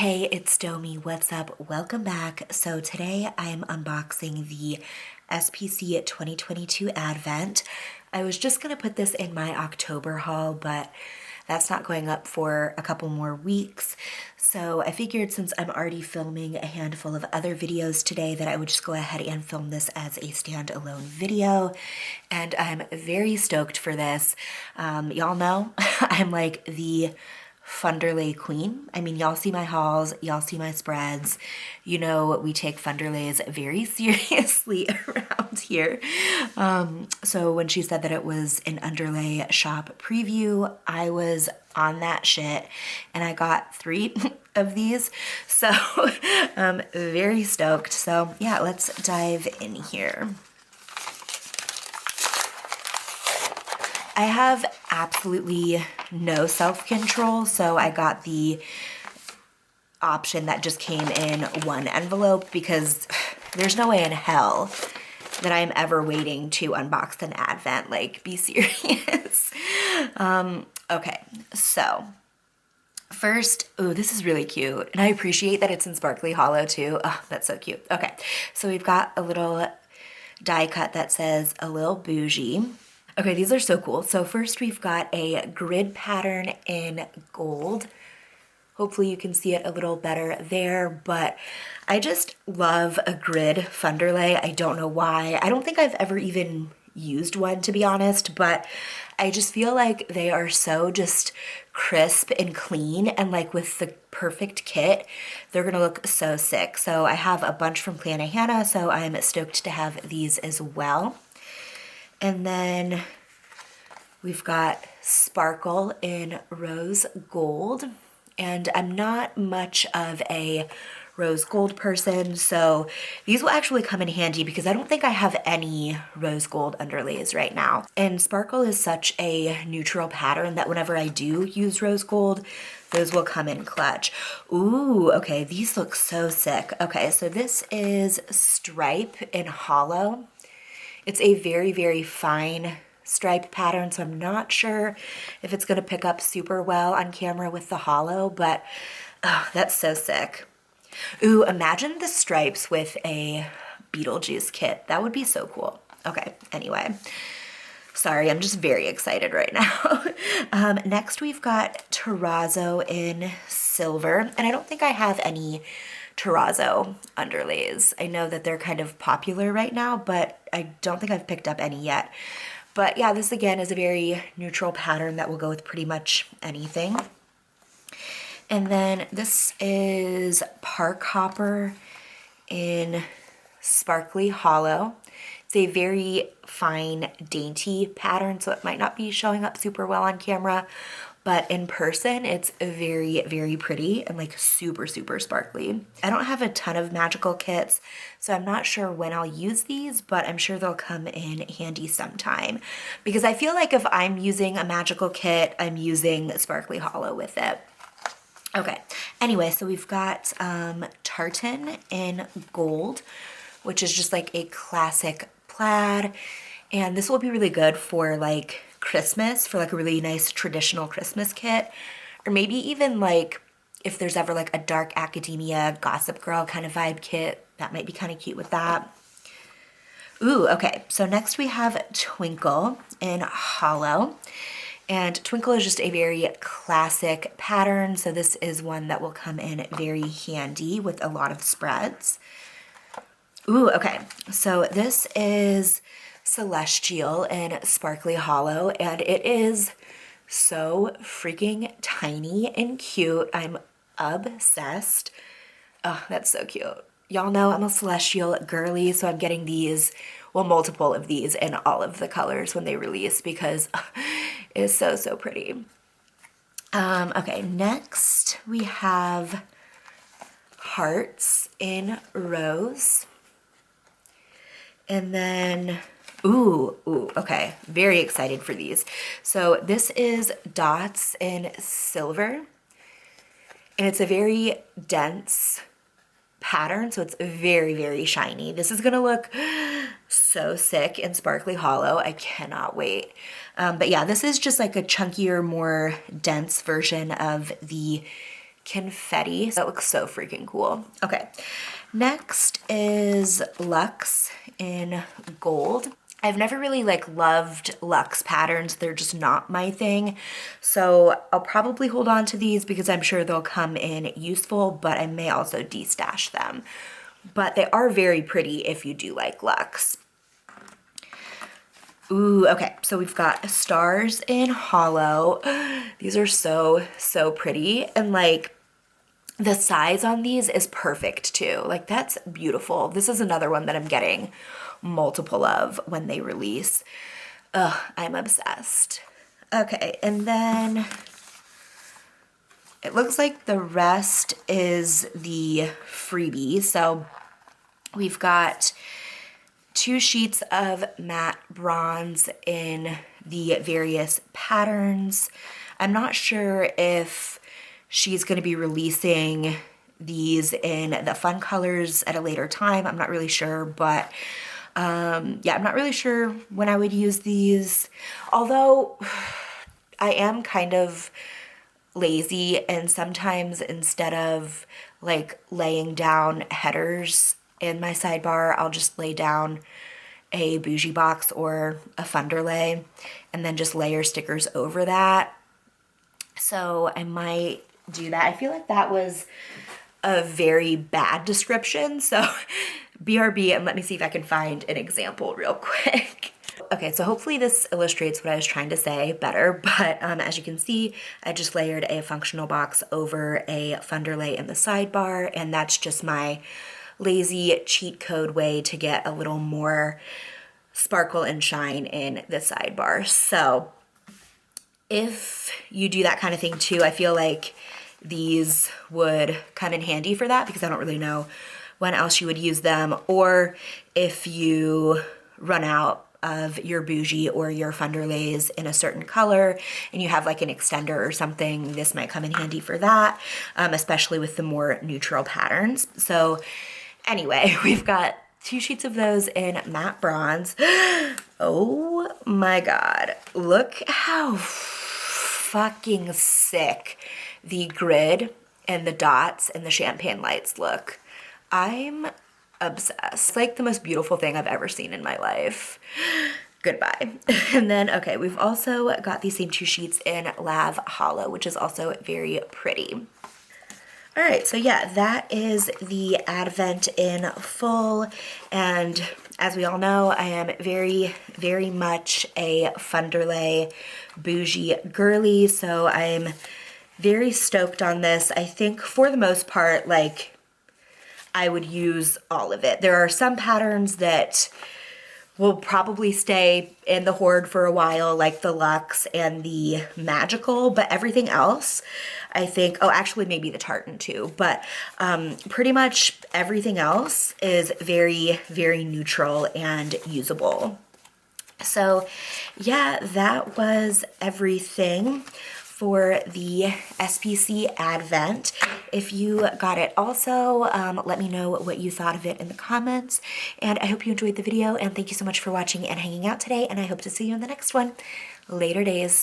Hey, it's Domi. What's up? Welcome back. So today I'm unboxing the SPC 2022 Advent. I was just going to put this in my October haul, but that's not going up for a couple more weeks. So I figured since I'm already filming a handful of other videos today that I would just go ahead and film this as a standalone video. And I'm very stoked for this. Y'all know I'm like the Funderlay queen. I mean, y'all see my hauls, y'all see my spreads. You know, we take Funderlays very seriously around here. So when she said that it was an underlay shop preview, I was on that shit and I got 3 of these. So I'm very stoked. So yeah, let's dive in here. I have absolutely no self-control, so I got the option that just came in one envelope because there's no way in hell that I'm ever waiting to unbox an Advent. Like, be serious. Okay, so first, oh, this is really cute. And I appreciate that it's in sparkly hollow too. Oh, that's so cute. Okay, so we've got a little die cut that says a little bougie. Okay, these are so cool. So first we've got a grid pattern in gold. Hopefully you can see it a little better there, but I just love a grid Funderlay. I don't know why. I don't think I've ever even used one, to be honest, but I just feel like they are so just crisp and clean, and like with the perfect kit, they're gonna look so sick. So I have a bunch from Planet Hannah, so I'm stoked to have these as well. And then we've got sparkle in rose gold. And I'm not much of a rose gold person, so these will actually come in handy because I don't think I have any rose gold underlays right now. And sparkle is such a neutral pattern that whenever I do use rose gold, those will come in clutch. Ooh, okay, these look so sick. Okay, so this is stripe in hollow. It's a very, very fine stripe pattern, so I'm not sure if it's gonna pick up super well on camera with the hollow, but oh, that's so sick. Ooh, imagine the stripes with a Beetlejuice kit. That would be so cool. Okay, anyway. Sorry, I'm just very excited right now. Next we've got terrazzo in silver, and I don't think I have any terrazzo underlays. I know that they're kind of popular right now, but I don't think I've picked up any yet. But yeah, this again is a very neutral pattern that will go with pretty much anything. And then this is Park Hopper in sparkly hollow. It's a very fine, dainty pattern, so it might not be showing up super well on camera, but in person, it's very, very pretty and like super, super sparkly. I don't have a ton of magical kits, so I'm not sure when I'll use these, but I'm sure they'll come in handy sometime. Because I feel like if I'm using a magical kit, I'm using sparkly hollow with it. Okay, anyway, so we've got tartan in gold, which is just like a classic plaid. And this will be really good for like Christmas, for like a really nice traditional Christmas kit, or maybe even like if there's ever like a dark academia Gossip Girl kind of vibe kit, that might be kind of cute with that. Ooh, okay, so next we have Twinkle in hollow, and Twinkle is just a very classic pattern, so this is one that will come in very handy with a lot of spreads. Ooh, okay, so this is Celestial in sparkly hollow, and it is so freaking tiny and cute. I'm obsessed. Oh, that's so cute. Y'all know I'm a Celestial girly, so I'm getting these, well, multiple of these in all of the colors when they release because it's so, so pretty. Okay, next we have Hearts in rose. And then ooh, okay, very excited for these. So this is Dots in silver, and it's a very dense pattern, so it's very, very shiny. This is gonna look so sick in sparkly hollow. I cannot wait. But yeah, this is just like a chunkier, more dense version of the confetti. That looks so freaking cool. Okay, next is Luxe in gold. I've never really like loved Luxe patterns. They're just not my thing. So I'll probably hold on to these because I'm sure they'll come in useful, but I may also de-stash them. But they are very pretty if you do like Luxe. Ooh, okay, so we've got stars in hollow. These are so, so pretty. And like the size on these is perfect too. Like that's beautiful. This is another one that I'm getting multiple of when they release. Ugh, I'm obsessed. Okay, and then it looks like the rest is the freebie. So we've got 2 sheets of matte bronze in the various patterns. I'm not sure if she's going to be releasing these in the fun colors at a later time. I'm not really sure, but yeah, I'm not really sure when I would use these. Although I am kind of lazy, and sometimes instead of like laying down headers in my sidebar, I'll just lay down a bougie box or a Funderlay and then just layer stickers over that. So I might do that. I feel like that was a very bad description. So BRB, and let me see if I can find an example real quick. Okay, so hopefully this illustrates what I was trying to say better, but as you can see, I just layered a functional box over a Funderlay in the sidebar, and that's just my lazy cheat code way to get a little more sparkle and shine in the sidebar. So if you do that kind of thing too, I feel like these would come in handy for that because I don't really know when else you would use them, or if you run out of your bougie or your Funderlays in a certain color and you have like an extender or something, this might come in handy for that, especially with the more neutral patterns. So anyway, we've got 2 sheets of those in matte bronze. Oh my God, look how fucking sick the grid and the dots and the champagne lights look. I'm obsessed. It's like the most beautiful thing I've ever seen in my life. Goodbye. And then, okay, we've also got these same 2 sheets in Lav Hollow, which is also very pretty. All right, so yeah, that is the Advent in full. And as we all know, I am very, very much a Funderlay bougie girly, so I'm very stoked on this. I think for the most part, like, I would use all of it. There are some patterns that will probably stay in the hoard for a while, like the Luxe and the Magical, but everything else, I think, oh, actually maybe the tartan too, but pretty much everything else is very, very neutral and usable. So yeah, that was everything for the SPC Advent. If you got it also, let me know what you thought of it in the comments. And I hope you enjoyed the video, and thank you so much for watching and hanging out today, and I hope to see you in the next one. Later days.